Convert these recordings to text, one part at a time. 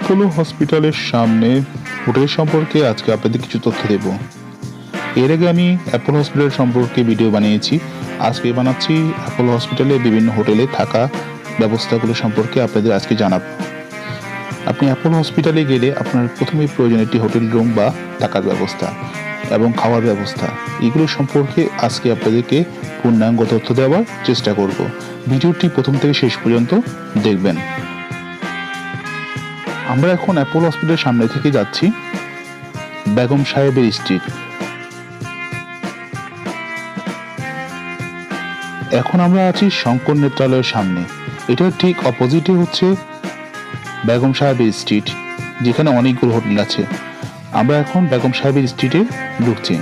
Apollo হসপিটালের সামনে hotel সম্পর্কে আজকে আপনাদের কিছু তথ্য দেব। এর আগে আমি অ্যাপোলো হসপিটাল সম্পর্কে ভিডিও বানিয়েছি। আজকে বানাচ্ছি অ্যাপোলো হসপিটালে বিভিন্ন হোটেলে থাকা ব্যবস্থাগুলো সম্পর্কে আপনাদের আজকে জানাবো। আপনি অ্যাপোলো হসপিটালে গেলে আপনার প্রথমেই প্রয়োজন একটি হোটেল রুম বা থাকার ব্যবস্থা এবং খাওয়ার ব্যবস্থা। এগুলো সম্পর্কে আজকে আপনাদেরকে পূর্ণাঙ্গ তথ্য দেওয়ার চেষ্টা করব। ভিডিওটি প্রথম থেকে শেষ পর্যন্ত দেখবেন। আমরা এখন অ্যাপোলো হসপিটালের সামনে থেকে যাচ্ছি বেগম সাহেবের স্ট্রিট। এখন আমরা আছি শঙ্কর নেত্রালয়ের সামনে। এটার ঠিক অপোজিটে হচ্ছে বেগম সাহেবের স্ট্রিট, যেখানে অনেকগুলো হোটেল আছে। আমরা এখন বেগম সাহেবের স্ট্রিটে ঢুকছি।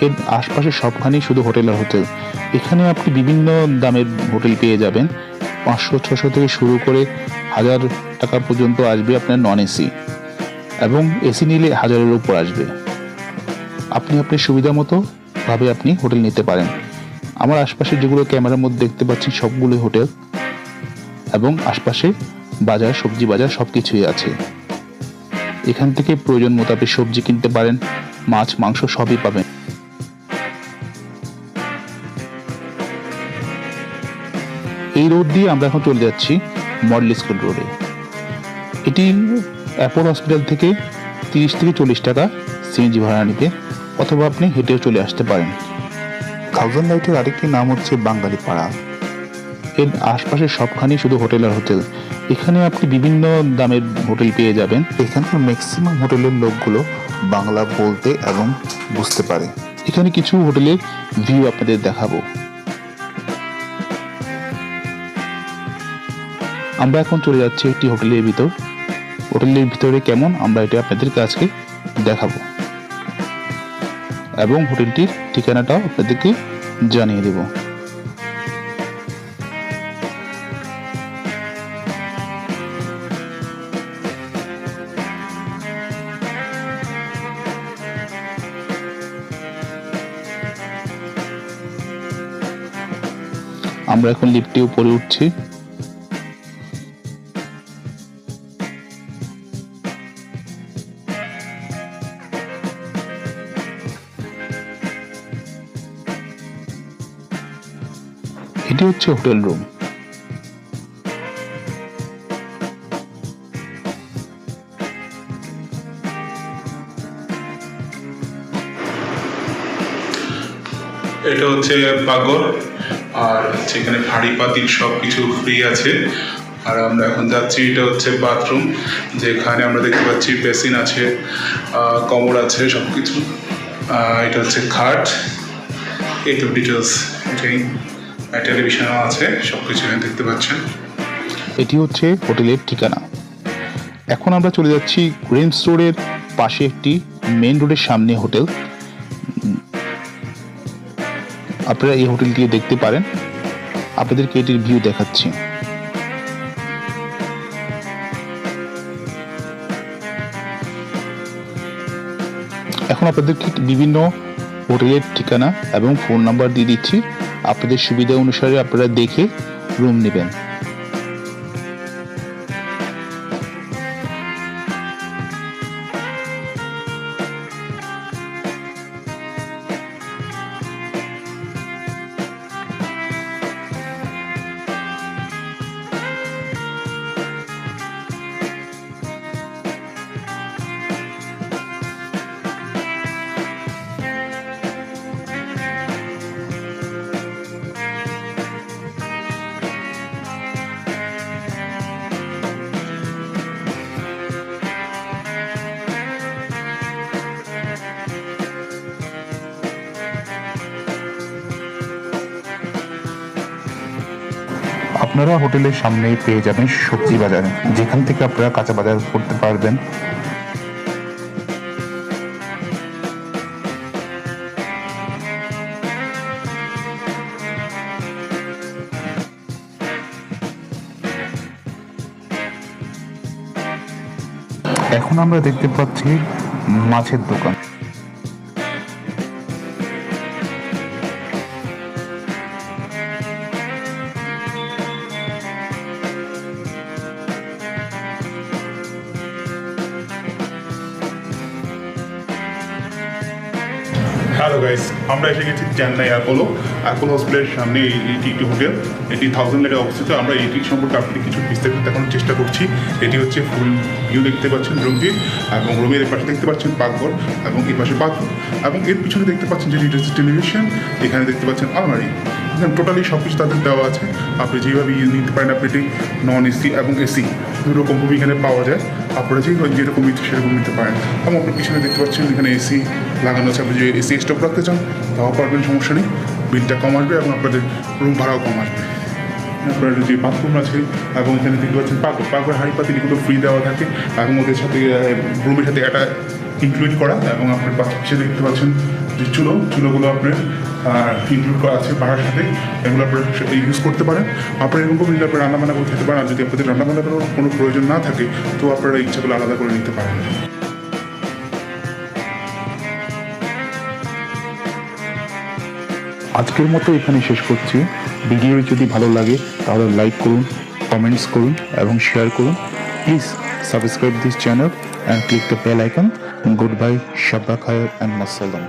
এর আশপাশে সবখানেই শুধু হোটেল আর হোটেল। এখানে আপনি বিভিন্ন দামের হোটেল পেয়ে যাবেন। 500-600 থেকে শুরু করে 1000 টাকা পর্যন্ত আসবে আপনার নন এসি, এবং এসি নিলে 1000-এর উপর আসবে। আপনি আপনার সুবিধা মতো ভাবে আপনি হোটেল নিতে পারেন। আমার আশপাশে যেগুলো ক্যামেরার মধ্যে দেখতে পাচ্ছেন সবগুলোই হোটেল, এবং আশপাশে বাজার, সবজি বাজার সবকিছুই আছে। এখান থেকে প্রয়োজন মতো আপনি সবজি কিনতে পারেন, মাছ মাংস সবই পাবেন। এই রোড দিয়ে আমরা এখন চলে যাচ্ছি মডেল স্কুল রোডে। এটি অ্যাপোলো হসপিটাল থেকে 30 থেকে 40 টাকা সিএনজি ভাড়া নিবে, অথবা আপনি হেঁটেও চলে আসতে পারেন। থাউজেন্ড লাইটের আরেকটি নাম হচ্ছে বাঙালি পাড়া। এর আশপাশে সবখানেই শুধু হোটেল আর হোটেল। এখানে আপনি বিভিন্ন দামের হোটেল পেয়ে যাবেন। এখানকার ম্যাক্সিমাম হোটেলের লোকগুলো বাংলা বলতে এবং বুঝতে পারে। এখানে কিছু হোটেলের ভিউ আপনাদের দেখাবো। আমরা এখন চলে যাচ্ছি একটি হোটেলের ভিতর। হোটেলের ভিতরে কেমন আমরা এটা আপনাদেরকে আজকে দেখাবো, এবং হোটেলটির ঠিকানাটাও আপনাদেরকে জানিয়ে দেব। আমরা এখন লিফটে উপরে উঠছি। এটি হচ্ছে হোটেল রুম। এটা হচ্ছে পাকঘর, আর হচ্ছে এখানে হাঁড়ি পাতিল সব কিছু ফ্রি আছে। আর আমরা এখন যাচ্ছি, এটা হচ্ছে বাথরুম, যেখানে আমরা দেখতে পাচ্ছি বেসিন আছে, কমোড আছে, সব কিছু। এটা হচ্ছে খাট, এইটুকু ডিটেলস। এটাই টেলিভিশনও আছে, সব কিছু এখানে দেখতে পাচ্ছেন। এটি হচ্ছে হোটেলের ঠিকানা। এখন আমরা চলে যাচ্ছি গ্রিমস রোডের পাশে একটি মেন রোডের সামনে হোটেল। আপনারা এই হোটেলটি দেখতে পারেন। আপনাদেরকে এটির ভিউ দেখাচ্ছি। এখন আপনাদেরকে বিভিন্ন হোটেলের ঠিকানা এবং ফোন নাম্বার দিয়ে দিচ্ছি। আপনাদের সুবিধা অনুসারে আপনারা দেখে রুম নেবেন। আপনারা হোটেলের সামনেই পেয়ে যাবেন সবজি বাজার, যেখান থেকে আপনারা কাঁচা বাজার করতে পারবেন। এখন আমরা দেখতে পাচ্ছি মাছের দোকান। হ্যালো গাইস, আমরা এসে গেছি চেন্নাই অ্যাপোলো হসপিটালের সামনে। এটি একটি হোটেল, এটি 1000 লেটে অবস্থিত। আমরা এটির সম্পর্কে আপনাদের কিছু বিস্তারিত দেখানোর চেষ্টা করছি। এটি হচ্ছে ফুল ভিউ দেখতে পাচ্ছেন রুমটি, এবং রুমের পাশে দেখতে পাচ্ছেন পাকঘর এবং এই পাশে বাথরুম, এবং এর পিছনে দেখতে পাচ্ছেন যে এটা হচ্ছে টেলিভিশন। এখানে দেখতে পাচ্ছেন আলমারি। এখানে টোটালি সব কিছু তাদের দেওয়া আছে। আপনি যেভাবে নিতে পারেন, আপনি এটি নন এসি এবং এসি দুরকম রুম এখানে পাওয়া যায়। আপনারা যেরকম ইচ্ছে সেরকম নিতে পারেন। এবং আপনার পিছনে দেখতে পাচ্ছেন এখানে এসি লাগানো আছে। আপনি যদি এসি স্টক রাখতে চান তাও পারবেন, সমস্যা নেই। বিলটা কম আসবে এবং আপনাদের রুম ভাড়াও কম আসবে। আপনার যে বাথরুম আছে এবং এখানে দেখতে পাচ্ছেন পাকঘর হাঁড়ি পাতিল এগুলো ফ্রি দেওয়া থাকে, এবং ওদের সাথে রুমের সাথে একটা ইনক্লুড করা। এবং আপনার পাশে দেখতে পাচ্ছেন যে চুলোগুলো আপনার ইনক্লুড করা আছে ভাড়ার সাথে। এগুলো আপনার ইউজ করতে পারেন। আপনার এরকম কিন্তু আপনার রান্নাবান্না করে খেতে পারেন। আর যদি আপনাদের রান্নাবান্না করার কোনো প্রয়োজন না থাকে তো আপনারা ইচ্ছাগুলো আলাদা করে নিতে পারেন। আজকের মতো এখানে শেষ করছি। ভিডিও যদি ভালো লাগে তাহলে লাইক করুন, কমেন্টস করুন এবং শেয়ার করুন। Please subscribe this channel and click the bell icon. Good bye, শাব্বা খায়ের অ্যান্ড মাসালাম।